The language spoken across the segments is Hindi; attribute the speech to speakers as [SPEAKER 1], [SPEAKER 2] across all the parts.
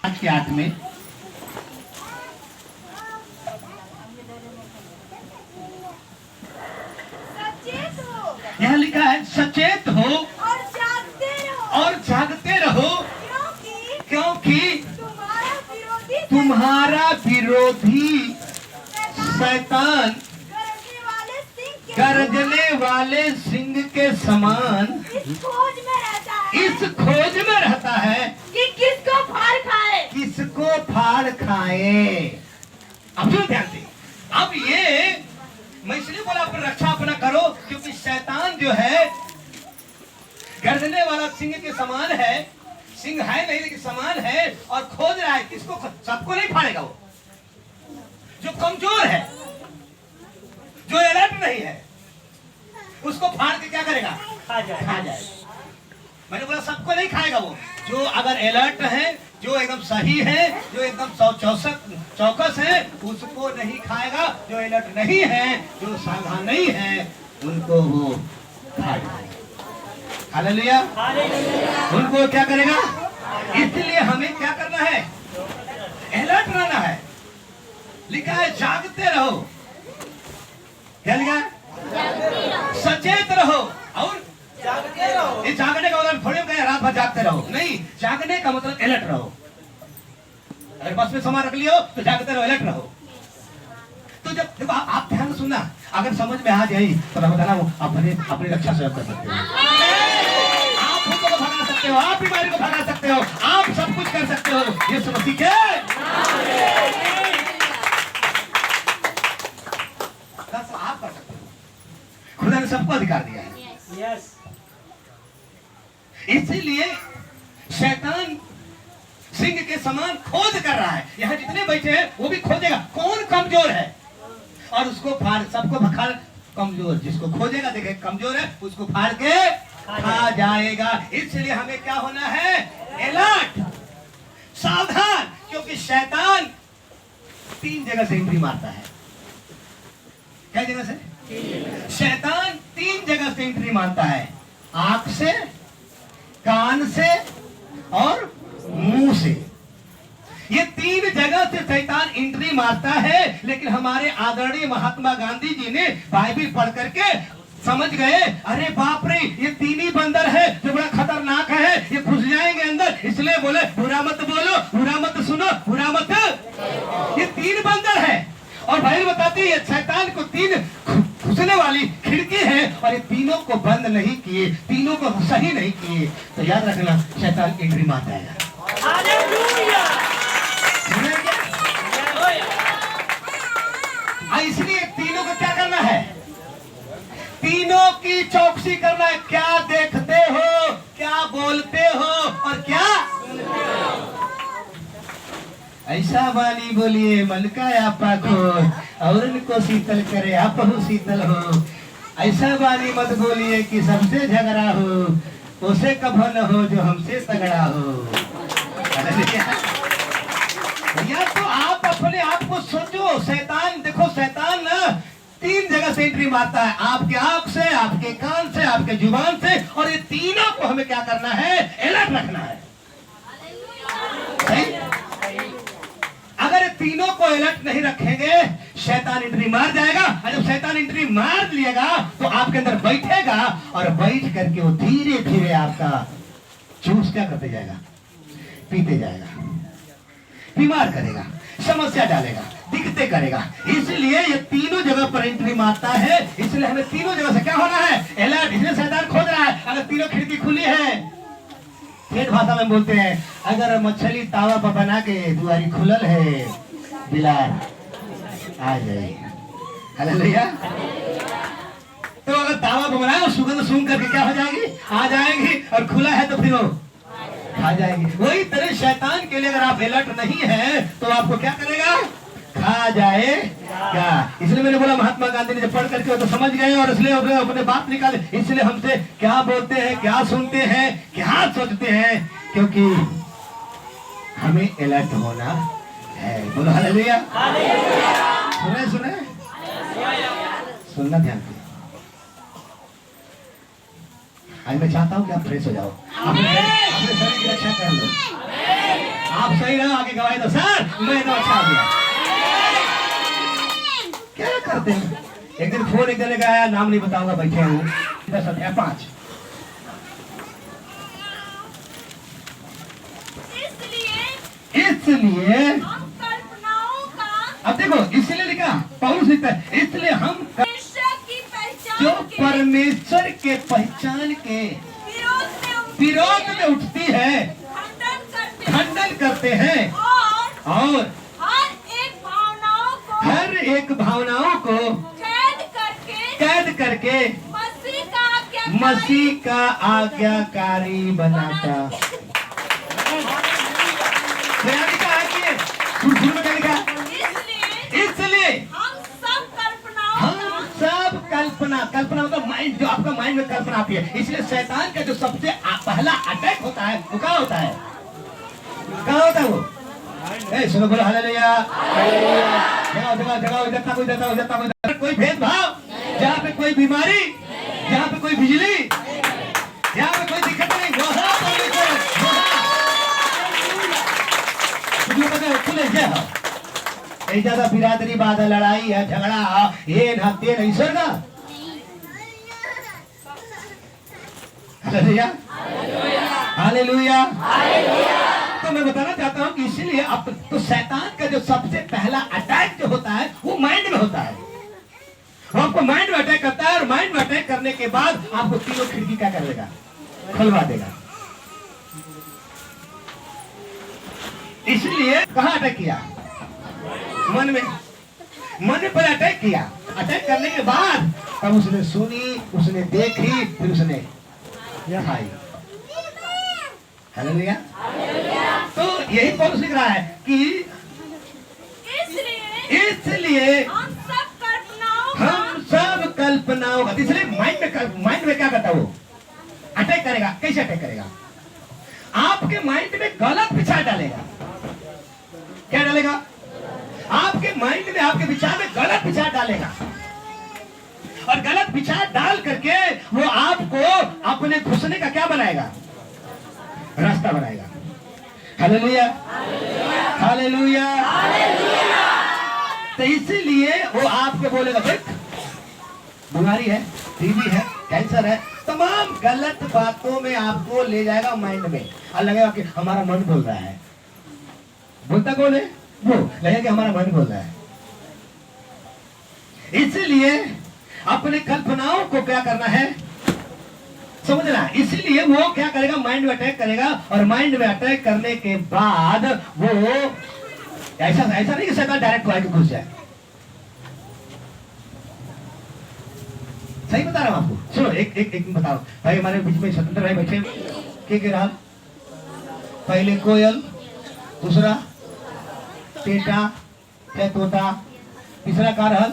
[SPEAKER 1] आज के 8 में यहाँ लिखा है सचेत हो और जागते रहो क्योंकि तुम्हारा विरोधी शैतान गरजने वाले सिंह के समान इस खोज में रहता है
[SPEAKER 2] कि किसको फाड़ खाए।
[SPEAKER 1] किसको फाड़ खाए। अब जो ध्यान दे, अब ये मैं इसलिए बोला अपनी रक्षा अपना करो क्योंकि शैतान जो है गर्जने वाला सिंह के समान है। सिंह है नहीं लेकिन समान है और खोज रहा है किसको। सबको नहीं फाड़ेगा वो। जो कमजोर है, जो अलर्ट नहीं है, उसको फाड़ के क्या करेगा? खा जाएगा। मैंने बोला सबको नहीं खाएगा वो। जो अगर अलर्ट है, जो एकदम सही है, जो एकदम चौकस है, उसको नहीं खाएगा। जो अलर्ट नहीं है, जो सावधान नहीं है, उनको वो खाएगा। हालेलुया। उनको क्या करेगा? इसलिए हमें क्या करना है? अलर्ट रहना है। लिखा है जागते रहो। क्या लिखा है? सचेत रहो और जागते रहो। ये जागने का मतलब थोड़ी कहे रात भर जागते रहो, नहीं। जागने का मतलब अलर्ट रहो। अगर बस में सामान रख लियो तो जागते रहो, अलर्ट रहो। तो जब देखो आप ध्यान सुनना, अगर समझ में आ जाए तो मैं बता रहा हूं अपनी रक्षा स्वयं कर सकते हो। आप भूतों को भगा सकते हो, आप बीमारी को भगा सकते हो, आप सब कुछ कर सकते हो। यीशु मसीह के बस आप कर सकते हो। खुदा ने सबको अधिकार दिया है।
[SPEAKER 3] यस।
[SPEAKER 1] इसीलिए शैतान सिंह के समान खोज कर रहा है। यहाँ जितने बैठे हैं वो भी खोजेगा कौन कमजोर है और उसको फाड़, सबको भखाड़। कमजोर जिसको खोजेगा देखे कमजोर है उसको फाड़ के खा जाएगा। इसलिए हमें क्या होना है? अलर्ट, सावधान, क्योंकि शैतान 3 जगह से एंट्री मारता है। क्या जगह से? शैतान 3 जगह से एंट्री मारता है। आंख से, कान से और मुंह से। ये 3 जगह से शैतान एंट्री मारता है। लेकिन हमारे आदरणीय महात्मा गांधी जी ने बाइबल पढ़ करके समझ गए, अरे बाप रे ये 3 ही बंदर है जो बड़ा खतरनाक है, ये घुस जाएंगे अंदर। इसलिए बोले बुरा मत बोलो, बुरा मत सुनो, बुरा मत। ये 3 बंदर है और बाइबल बताती है शैतान को 3 घुसने वाली खिड़की है और ये तीनों को बंद नहीं किए, तीनों को सही नहीं किए तो याद रखना शैतान एंट्री मार जाएगा। इसलिए तीनों को क्या करना है? तीनों की चौकसी करना है। क्या देखते हो, क्या बोलते हो और क्या ऐसा वाली बोलिए मन का आपा को और इनको शीतल करे आप शीतल हो। ऐसा वाली मत बोलिए कि सबसे झगड़ा हो, उसे कभो न हो जो हमसे तगड़ा हो। भैया तो आप अपने आप को सोचो। शैतान देखो, शैतान ना 3 जगह से एंट्री मारता है। आपके आंख से, आपके कान से, आपके जुबान से। और ये तीनों को हमें क्या करना है? अलर्ट रखना है। सही? अगर तीनों को अलर्ट नहीं रखेंगे शैतान एंट्री मार जाएगा। और जब शैतान एंट्री मार लिएगा तो आपके अंदर बैठेगा और बैठ करके वो धीरे धीरे आपका जूस क्या करते जाएगा? पीते जाएगा, बीमार करेगा, समस्या डालेगा, दिक्कतें करेगा। इसलिए ये तीनों जगह पर एंट्री मारता है। इसलिए हमें तीनों जगह से क्या होना है? अलर्ट। इसलिए शैतान खोज रहा है। अगर तीनों खिड़की खुली है, ठेठ भाषा में बोलते हैं, अगर मछली तावा पर बना के दुआरी खुलल है, बिलार आ जाए। हालेलुया। तो अगर तावा पर बनाए सुगंध सूंघ करके क्या हो जाएगी? आ जाएगी। और खुला है तो फिर वो खा जाएगी। वही तरह शैतान के लिए अगर आप अलर्ट नहीं है तो आपको क्या करेगा? खा जाएगा। इसलिए मैंने बोला महात्मा गांधी ने जब पढ़ करके तो समझ गए और इसलिए अपने बात निकाले। इसलिए हमसे क्या बोलते हैं, क्या सुनते हैं, क्या सोचते हैं, क्योंकि हमें अलर्ट होना है। बोलो हालेलुया। सुने सुने सुनना ध्यान से। आज मैं चाहता हूँ कि आप फ्रेश हो जाओ, अपने शरीर की रक्षा कर लो। आप आप सही रहो, आगे गवाही दो सर, मैं तो अच्छा हो गया। क्या करते हैं? एक दिन फोन एक जने का आया, नाम नहीं बताऊंगा, बैठे हैं 10-5। इसलिए
[SPEAKER 2] हम कल्पनाओं का
[SPEAKER 1] अब देखो, इसलिए लिखा, पौलुस लिखता है, इसलिए हम
[SPEAKER 2] परमेश्वर की पहचान
[SPEAKER 1] जो
[SPEAKER 2] के
[SPEAKER 1] परमेश्वर के पहचान के विरोध में उठती है, खंडन करते हैं और हर एक भावनाओं को कैद करके मसीह का आज्ञाकारी बनाता। शुरू में क्या लिखा? इसलिए हम सब कल्पना मतलब माइंड, जो आपका माइंड में कल्पना आती है। इसलिए शैतान का जो सबसे पहला अटैक होता है वो क्या होता है? क्या होता है वो? सुनो, बोलो हालेलुया। जगह कोई भेदभाव, जहाँ पे कोई बीमारी, जहाँ पे कोई बिजली, जहाँ पे कोई दिक्कत नहीं, वहाँ ज्यादा बिरादरी बाधा, लड़ाई है, झगड़ा, ये ना ते नहीं सरना। Hallelujah, hallelujah. तो मैं बताना चाहता हूँ कि इसीलिए अब तो शैतान का जो सबसे पहला अटैक जो होता है वो माइंड में होता है। वो आपको माइंड में अटैक करता है और माइंड में अटैक करने के बाद आपको तीनों खिड़की क्या कर देगा? खुलवा देगा। इसलिए कहाँ अटैक किया? मन में पर अटैक किया। अटैक करने के बाद तब उसने सुनी, उसने देखी, फिर उसने खाई। हालेलुया। तो यही पौलुस लिख रहा है कि इसलिए हम सब कल्पनाओं का, इसलिए माइंड में क्या करता है? वो अटैक करेगा। कैसे अटैक करेगा? आपके माइंड में गलत विचार डालेगा। क्या डालेगा? आपके माइंड में, आपके विचार में गलत विचार डालेगा और गलत विचार डाल करके वो आपको अपने घुसने का क्या बनाएगा? रास्ता बनाएगा। Hallelujah, hallelujah. तो इसीलिए वो आपके बोलेगा, देख बीमारी है, टीबी है, कैंसर है, तमाम गलत बातों में आपको ले जाएगा माइंड में और लगेगा कि हमारा मन बोल रहा है। बोलता कौन है? वो लगेगा कि हमारा मन बोल रहा है। इसलिए अपने कल्पनाओं को क्या करना है? समझना। इसीलिए वो क्या करेगा? माइंड में अटैक करेगा और माइंड में अटैक करने के बाद वो ऐसा नहीं कि शैतान डायरेक्ट आके घुस जाए। सही बता रहा हूं आपको। सुनो, एक बताओ भाई, हमारे बीच में स्वतंत्र भाई बैठे के रहा। पहले कोयल, दूसरा टेटा है, तोता, तीसरा का रहल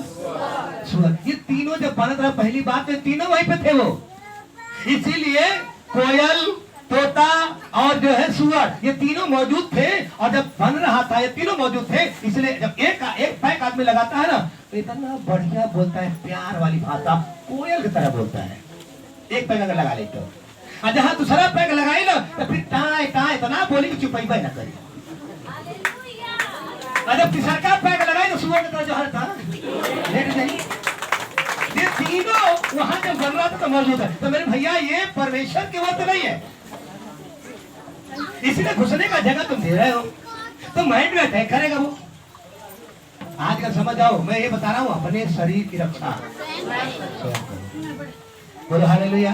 [SPEAKER 1] सूअर। ये तीनों जब बनत रहा पहली बात में, तीनों वहीं पे थे वो। इसीलिए कोयल, तोता और जो है सूअर, ये तीनों मौजूद थे। और जब बन रहा था ये तीनों मौजूद थे। इसलिए जब एक पैक आदमी लगाता है ना तो इतना बढ़िया बोलता है, प्यार वाली भाषा, कोयल की तरह बोलता है। एक पैक अगर लगा ले तो, और जहां दूसरा पैक लगाई ना तो फिर टाए टाए इतना बोली कि चुपैबा ना करी। और जब तीसरा पैक लगाई तो सूअर की तरह जो हर था लेट जाए। ये तीनों वहां जब बन रहा था तो मौजूद है। तो मेरे भैया ये परमेश्वर की बात नहीं है। इसलिए घुसने का जगह तुम दे रहे हो तो माइंड में अटैक करेगा वो। आजकल समझ आओ, मैं ये बता रहा हूँ, अपने शरीर की रक्षा। बोलो हालेलुया।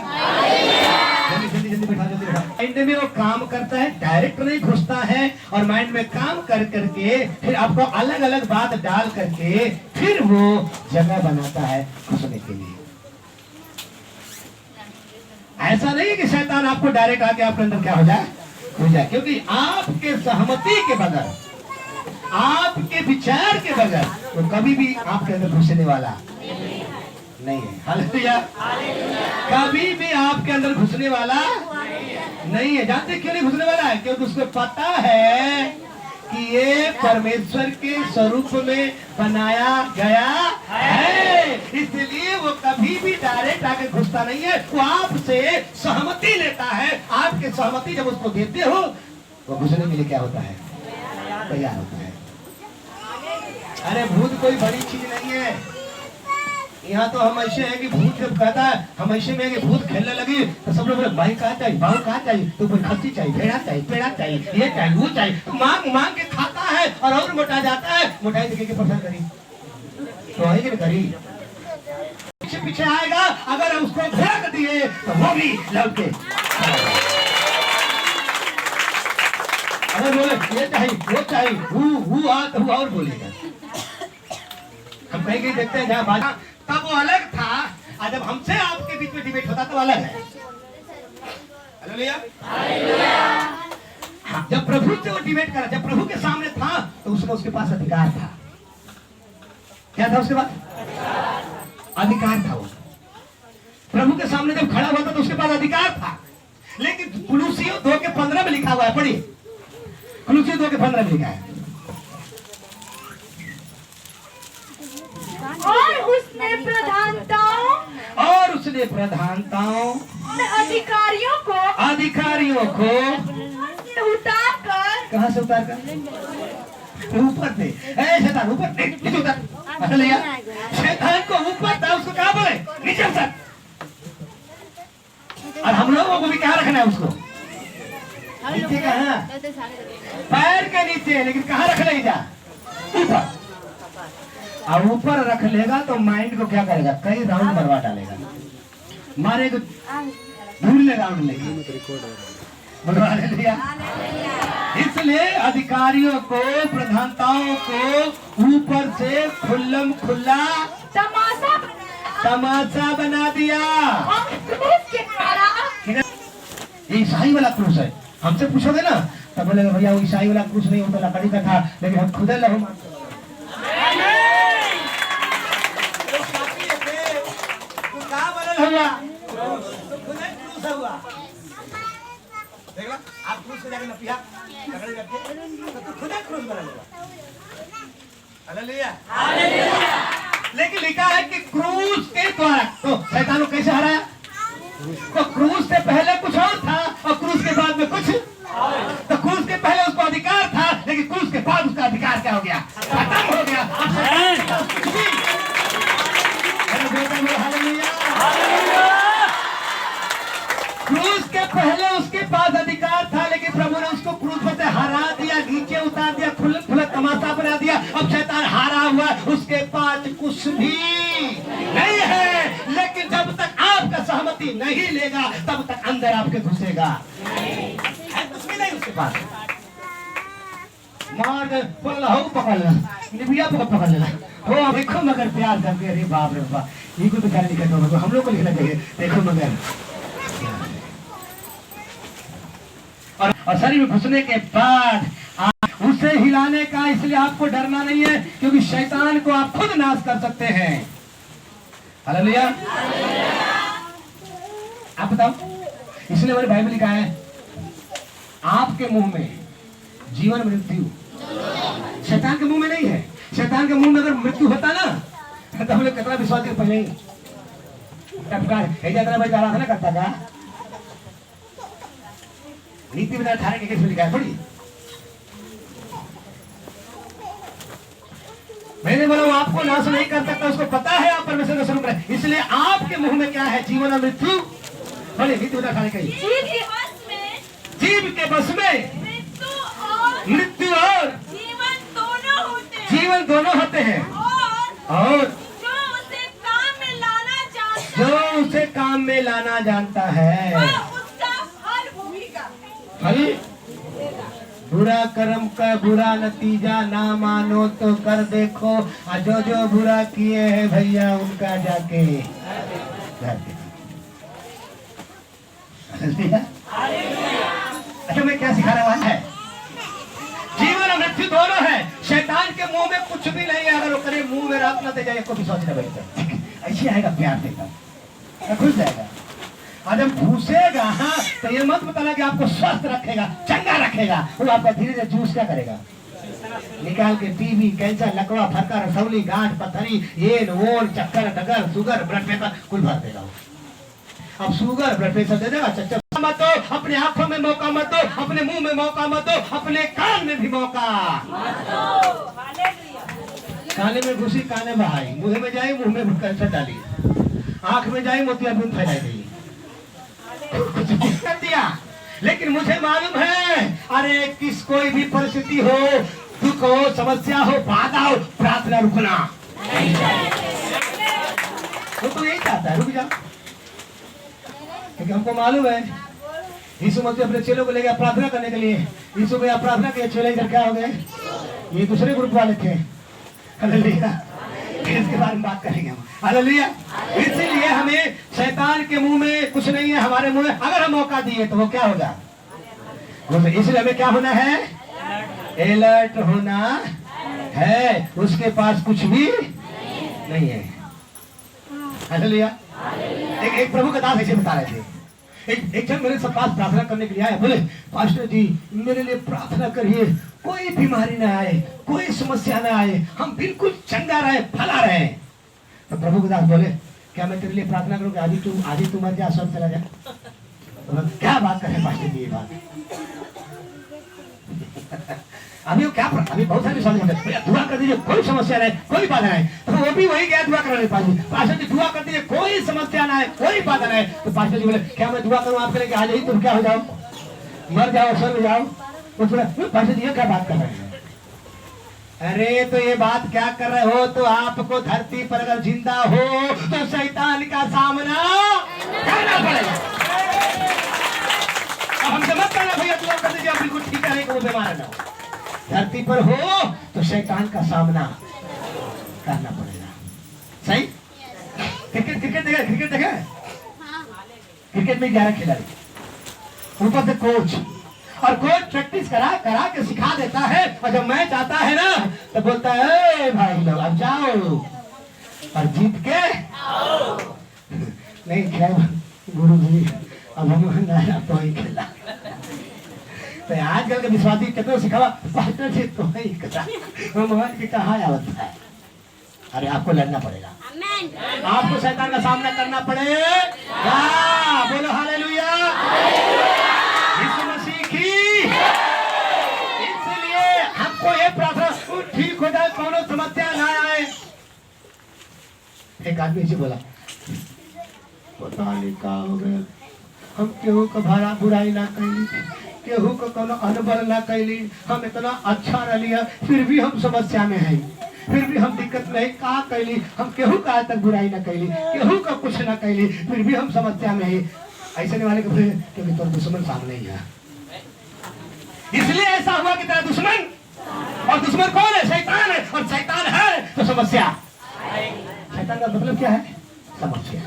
[SPEAKER 1] जल्दी बैठा, जल्दी बैठा। माइंड में वो काम करता है, डायरेक्ट नहीं घुसता है। और माइंड में काम कर करके फिर आपको अलग अलग बात डाल करके फिर वो जगह बनाता है घुसने के लिए। ऐसा नहीं है कि शैतान आपको डायरेक्ट आके आपके अंदर क्या हो जाए, क्योंकि आपके सहमति के बगैर, आपके विचार के बगैर तो कभी भी आपके अंदर घुसने वाला नहीं है। हालेलुया। कभी भी आपके अंदर घुसने वाला नहीं है। जानते क्यों नहीं घुसने वाला है? क्योंकि उसको पता है कि ये परमेश्वर के स्वरूप में बनाया गया है। इसलिए वो कभी भी डायरेक्ट आके घुसता नहीं है। वो आपसे सहमति लेता है। आपके सहमति जब उसको देते हो वो घुसने के लिए क्या होता है? तैयार होता है। अरे भूत कोई बड़ी चीज नहीं है। यहाँ तो हम ऐसे हैं कि भूत जब कहता है, हम ऐसे में कि भूत खेलने लगी तो सब लोग बोले भाई कहाँ चाहिए, भाव कहाँ चाहिए, तो कोई खस्सी चाहिए, भेड़ा चाहिए, पेड़ा चाहिए, ये चाहिए, वो चाहिए, तो मांग मांग के खाता है और मोटा जाता है। मोटाई दिखे के पसंद करी तो है कि नहीं करी, पीछे पीछे आएगा। अगर उसको फेंक दिए तो वो भी लौट के, अगर बोले ये चाहिए वो चाहिए, वो आ तो वो और बोलेगा। हम कहीं कहीं देखते हैं जहाँ बाजा तब वो अलग था, और जब हमसे आपके बीच में डिबेट होता तो अलग है। हालेलुया। हाँ, जब प्रभु से वो डिबेट करा, जब प्रभु के सामने था तो उसके पास अधिकार था। क्या था उसके पास? अधिकार था। वो प्रभु के सामने जब खड़ा हुआ था तो उसके पास अधिकार था। लेकिन कुलुसियों 2:15 में लिखा हुआ है, पढ़िए कुलुसियों 2:15 में लिखा है,
[SPEAKER 2] और उसने प्रधानताओं
[SPEAKER 1] अधिकारियों को
[SPEAKER 2] उतारकर,
[SPEAKER 1] कहां से उतार कर? ऊपर थे। शैतान ऊपर नीचे उतर लिया। शैतान को ऊपर था, उसको कहां बोले? नीचे उतर। और हम लोगों को भी कहां रखना है उसको? नीचे कहां? पैर के नीचे, लेकिन कहां रख ले जा? ऊपर। और ऊपर रख लेगा तो माइंड को क्या करेगा? कई राउंड मरवा डालेगा, मारेगा, ढूंढने राउंड लेगी। इसलिए अधिकारियों को, प्रधानताओं को ऊपर से खुल्लम खुल्ला तमाशा बना दिया। ये ईसाई वाला क्रूस है। हमसे पूछोगे ना तब बोलेगा भैया वो ईसाई वाला क्रूस नहीं होता, लकड़ी का था, लेकिन हम खुद लहू मानते हैं। आप क्रूस से जाके नपिया लकड़ी रखे तो खुद क्रूस बना लेगा। हालेलुया। लेकिन लिखा है कि क्रूस के द्वारा तो शैतान को कैसे हराया? तो क्रूस से पहले कुछ और था और क्रूस के बाद में कुछ। तो क्रूस के पहले उसको अधिकार था, लेकिन क्रूस के बाद उसका अधिकार क्या हो गया? खत्म हो गया। कुछ भी। क्रूस के पहले उसके पास अधिकार था, लेकिन प्रभु ने उसको क्रूस पर से हरा दिया, नीचे उतार दिया, खुला तमाशा बना दिया। अब शैतान हारा हुआ, उसके पास कुछ भी नहीं है। लेकिन जब तक आपका सहमति नहीं लेगा तब तक अंदर आपके घुसेगा। कुछ भी नहीं उसके पास। मार दे हो पकड़ लेना, निबिया पकड़ लेना हो, देखो मगर प्यार करके, अरे बाप रे बाप, ये कोई बेचारे लिखा तो हम लोग को लिखना चाहिए, देखो मगर। और शरीर में घुसने के बाद उसे हिलाने का, इसलिए आपको डरना नहीं है, क्योंकि शैतान को आप खुद नाश कर सकते हैं। हालेलुया। आप बताओ, इसलिए हमारी बाइबल लिखा है आपके मुंह में जीवन मृत्यु, शैतान के मुंह में नहीं है। शैतान के मुंह में अगर मृत्यु होता ना तो हम लोग कितना विश्वास पहले ही ना करता था। नीति में 18 के लिखा है, थोड़ी मैंने बोला वो आपको नाश नहीं कर सकता, उसको पता है आप परमेश्वर का स्वरूप है। इसलिए आपके मुंह में क्या है? जीवन और मृत्यु। बोले नीति में 18 कही, जीव के बस में मृत्यु और जीवन दोनों होते हैं। और जो उसे काम में लाना जानता है फल, बुरा कर्म का बुरा नतीजा ना मानो तो कर देखो, और जो जो बुरा किए हैं भैया उनका जाके घर देखो। अच्छा मैं क्या सिखा रहा है? जीवन और मृत्यु दोनों है। शैतान के मुंह में कुछ भी नहीं है। अगर वो करे मुंह में रात ना दे जाए, को भी सोचना बैठता ऐसे आएगा, प्यार देगा, खुश जाएगा। और जब घुसेगा हाँ तो ये मत बताना कि आपको स्वस्थ रखेगा, चंगा रखेगा। वो आपका धीरे धीरे जूस क्या करेगा? निकाल के टीबी, कैंसर, लकवा, फरका, रसौली, गांठ, पथरी, ये वोन, चक्कर, डगर, शुगर, ब्लड प्रेशर कुल भर देगा। अब शुगर ब्लड प्रेशर दे देगा, मत दो, अपने आंखों में मौका मत दो, अपने मुंह में मौका मत दो, अपने कान में भी मौका। काने में घुसी काने बहाई, मुंह में जाए मुंह में कैंसर डाली, आंख में जाए मोतियाबिंद फैलाई गई, कुछ कर दिया। लेकिन मुझे मालूम है, अरे किस कोई भी परिस्थिति हो, दुख हो, समस्या हो, बाधा हो, प्रार्थना रुकना वो तो यही चाहता है, रुक जा। क्योंकि हमको मालूम है यीशु मसीह अपने चेलों को ले गया प्रार्थना करने के लिए। यीशु भैया प्रार्थना के चेले इधर क्या हो गए, ये दूसरे ग्रुप वाले थे। हालेलुया, इसके बारे में बात करेंगे हम। हालेलुया। इसीलिए हमें शैतान के मुंह में कुछ नहीं है, हमारे मुंह में अगर हम मौका दिए तो वो क्या होगा। इसलिए हमें क्या होना है, अलर्ट होना है, उसके पास कुछ भी नहीं है। हालेलुया। एक प्रभु का दास ऐसे बता रहे थे, एक जन मेरे पास प्रार्थना करने के लिए आया, बोले पास्टर जी मेरे लिए प्रार्थना करिए, कोई बीमारी ना आए, कोई समस्या ना आए, हम बिल्कुल चंगा रहे, भला रहे। तो प्रभु के दास बोले क्या मैं तेरे लिए प्रार्थना करूँ, आधी तू मर जा, सब चला जाए। तो क्या बात करें पास्टर जी ये बात अभी बहुत सारे दुआ कर दीजिए, कोई समस्या नहीं, कोई बाधा नहीं। तो वो भी वही गया दुआ करने पास्टर जी दुआ कर दीजिए, कोई समस्या ना है, कोई बाधा नहीं। तो पास्टर जी बोले क्या मैं दुआ करूं आपके लिए, आ जाइए तुम क्या हो जाओ, मर जाओ, स्वर्ग जाओ। तो पास्टर जी ये क्या बात कर रहे हैं। अरे तो ये बात क्या कर रहे हो, तो आपको धरती पर अगर जिंदा हो तो शैतान का सामना करना पड़ेगा। अब हमसे मत करना भैया दुआ कर दीजिए, आप बिल्कुल ठीक है, वो बीमार ना हो। धरती पर हो तो शैतान का सामना करना पड़ेगा। सही। क्रिकेट देखे क्रिकेट में 11 खिलाड़ी, ऊपर से कोच, और कोच प्रैक्टिस करा के सिखा देता है, और जब मैच आता है ना तो बोलता है भाई लोग अब जाओ और जीत के आओ। नहीं खैर गुरु जी अब हम तो ही खेला। तो आजकल के विश्वासी कितना सिखावा पास्टर जी तो ही भगवान की कहा आवत है। अरे आपको लड़ना पड़ेगा, आपको शैतान का सामना करना पड़ेगा। बोलो हालेलुया, यीशु मसीह की। इसलिए हमको ये प्रार्थना ठीक हो जाए, कौन समस्या ना आए। एक आदमी से बोला पता नहीं क्या हो गया, हम केहू का भाड़ा बुराई ना कैली, केहू को कोनो अनबल ना कैली, हम इतना अच्छा रहिए फिर भी हम समस्या में है, फिर भी हम दिक्कत नहीं का कैली, हम केहू का आज तक बुराई ना कैली, केहू का कुछ ना कैली, फिर भी हम समस्या में है। ऐसे नहीं वाले क्योंकि तो दुश्मन सामने ही है, इसलिए ऐसा हुआ कि तेरा दुश्मन, और दुश्मन कौन है, शैतान है, और शैतान है तो समस्या। शैतान का मतलब क्या है, समस्या।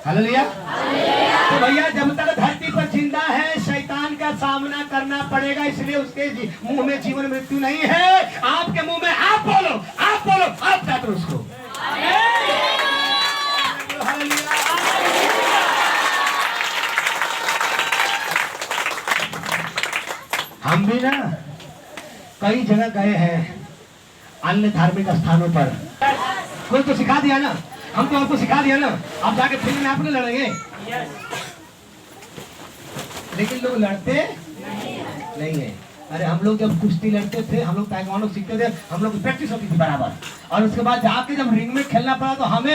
[SPEAKER 1] हालेलुया। तो भैया जब तक धरती पर जिंदा है शैतान का सामना करना पड़ेगा, इसलिए उसके मुंह में जीवन मृत्यु नहीं है। आपके मुंह में आप बोलो, आप जाते उसको। हम भी ना कई जगह गए हैं, अन्य धार्मिक स्थानों पर, कोई तो सिखा दिया ना, हम तो आपको सिखा दिया ना, आप जाके फील्ड में आप लोग लड़ेंगे, लेकिन लोग लड़ते नहीं है। अरे हम लोग जब कुश्ती लड़ते थे, हम लोग ताइक्वांडो सीखते थे, हम लोग की प्रैक्टिस होती थी बराबर, और उसके बाद जाके जब रिंग में खेलना पड़ा तो हम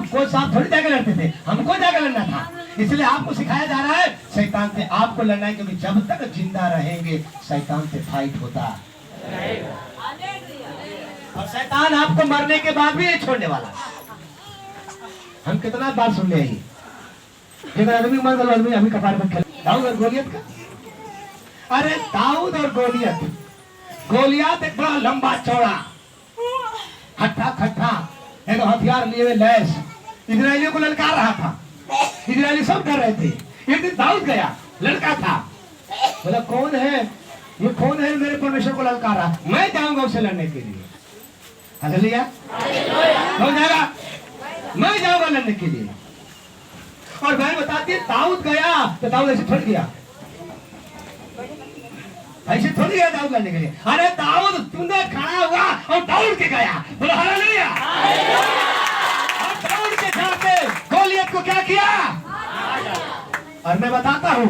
[SPEAKER 1] कोच साहब थोड़ी जाके लड़ते थे, हमको जाके लड़ना था। इसलिए आपको सिखाया जा रहा है शैतान से आपको लड़ना है, क्योंकि जब तक जिंदा रहेंगे शैतान से फाइट होता रहेगा, और शैतान आपको मरने के बाद भी नहीं छोड़ने वाला। हम कितना बार सुन ले, आदमी मर गया, आदमी अभी कपार में खेल, दाऊद और गोलियत का। अरे दाऊद और गोलियत एक बड़ा लंबा चौड़ा हट्ठा खट्टा एक हथियार लिए हुए लैस इजरायलियों को ललकार रहा था, इजरायली सब डर रहे थे। एक दिन दाऊद गया, लड़का था, बोला कौन है ये, कौन है मेरे परमेश्वर को ललकार रहा, मैं जाऊंगा उसे लड़ने के लिए। हालेलुया। कौन जाएगा, मैं जाऊंगा लड़ने के लिए। और बहन बताती है दाऊद गया तो दाऊद ऐसे थोड़ी गया, ऐसे थोड़ी गया दाऊद लड़ने के लिए। अरे दाऊद तूने खड़ा हुआ और दौड़ के गया, बोलो हालेलुया। और दौड़ के जाके गोलियत को क्या किया, और मैं बताता हूँ,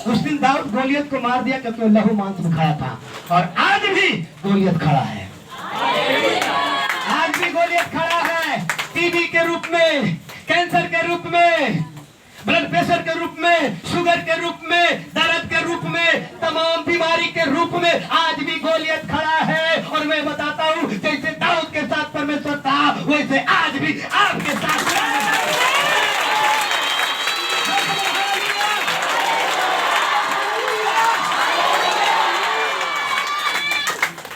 [SPEAKER 1] उस दिन दाऊद गोलियत को मार दिया क्योंकि वो लहू मांस में खाया था, और आज भी गोलियत खड़ा है। आज भी गोलियत खड़ा है, टीबी के रूप में, कैंसर के रूप में, ब्लड प्रेशर के रूप में, शुगर के रूप में, दर्द के रूप में, तमाम बीमारी के रूप में आज भी गोलियत खड़ा है। और मैं बताता हूँ, जैसे दाऊद के साथ परमेश्वर था, वैसे आज भी आपके साथ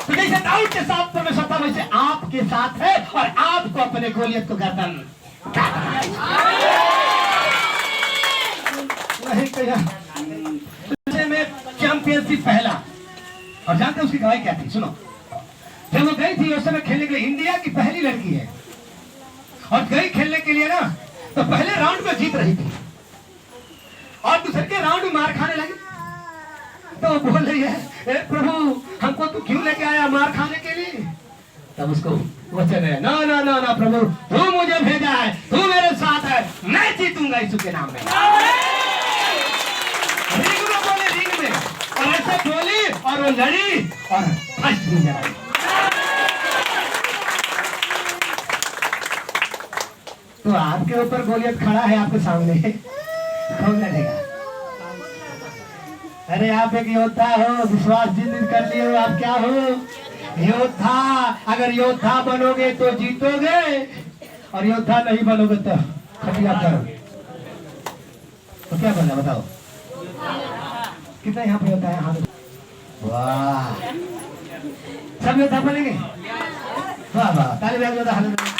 [SPEAKER 1] तो जैसे दाऊद के साथ परमेश्वर था, वैसे आपके साथ है, और आपको अपने गोलियत को गर्दन में चैंपियनशिप पहला। और जानते उसकी गवाही क्या थी? सुनो, जब वो गई थी उस समय खेलने के लिए, इंडिया की पहली लड़की है, और गई खेलने के लिए ना, तो पहले राउंड में जीत रही थी, और दूसरे के राउंड में मार खाने लगी। तो वो बोल रही है, ए प्रभु, हमको तू क्यों लेके आया मार खाने के लिए? तब उसको वचन है, ना ना ना ना प्रभु, तू मुझे भेजा है, तू मेरे साथ है, मैं जीतूंगा यीशु के नाम में। रिंग में बोले, रिंग में, और ऐसे बोली, और वो लड़ी, और फर्स्ट भी जलाई। तो आपके ऊपर गोलियत खड़ा है, आपके सामने, कौन लड़ेगा? अरे आप एक योद्धा हो, विश्वास जिन दिन कर लिए हो, आप क्या हो? योद्धा। अगर योद्धा बनोगे तो जीतोगे, और योद्धा नहीं बनोगे तो खटिया करो। तो क्या बनना बताओ? कितना यहाँ पे होता है? हाँ, वाह, सब योद्धा बनेंगे। वाह वाह, ताली बजा दो।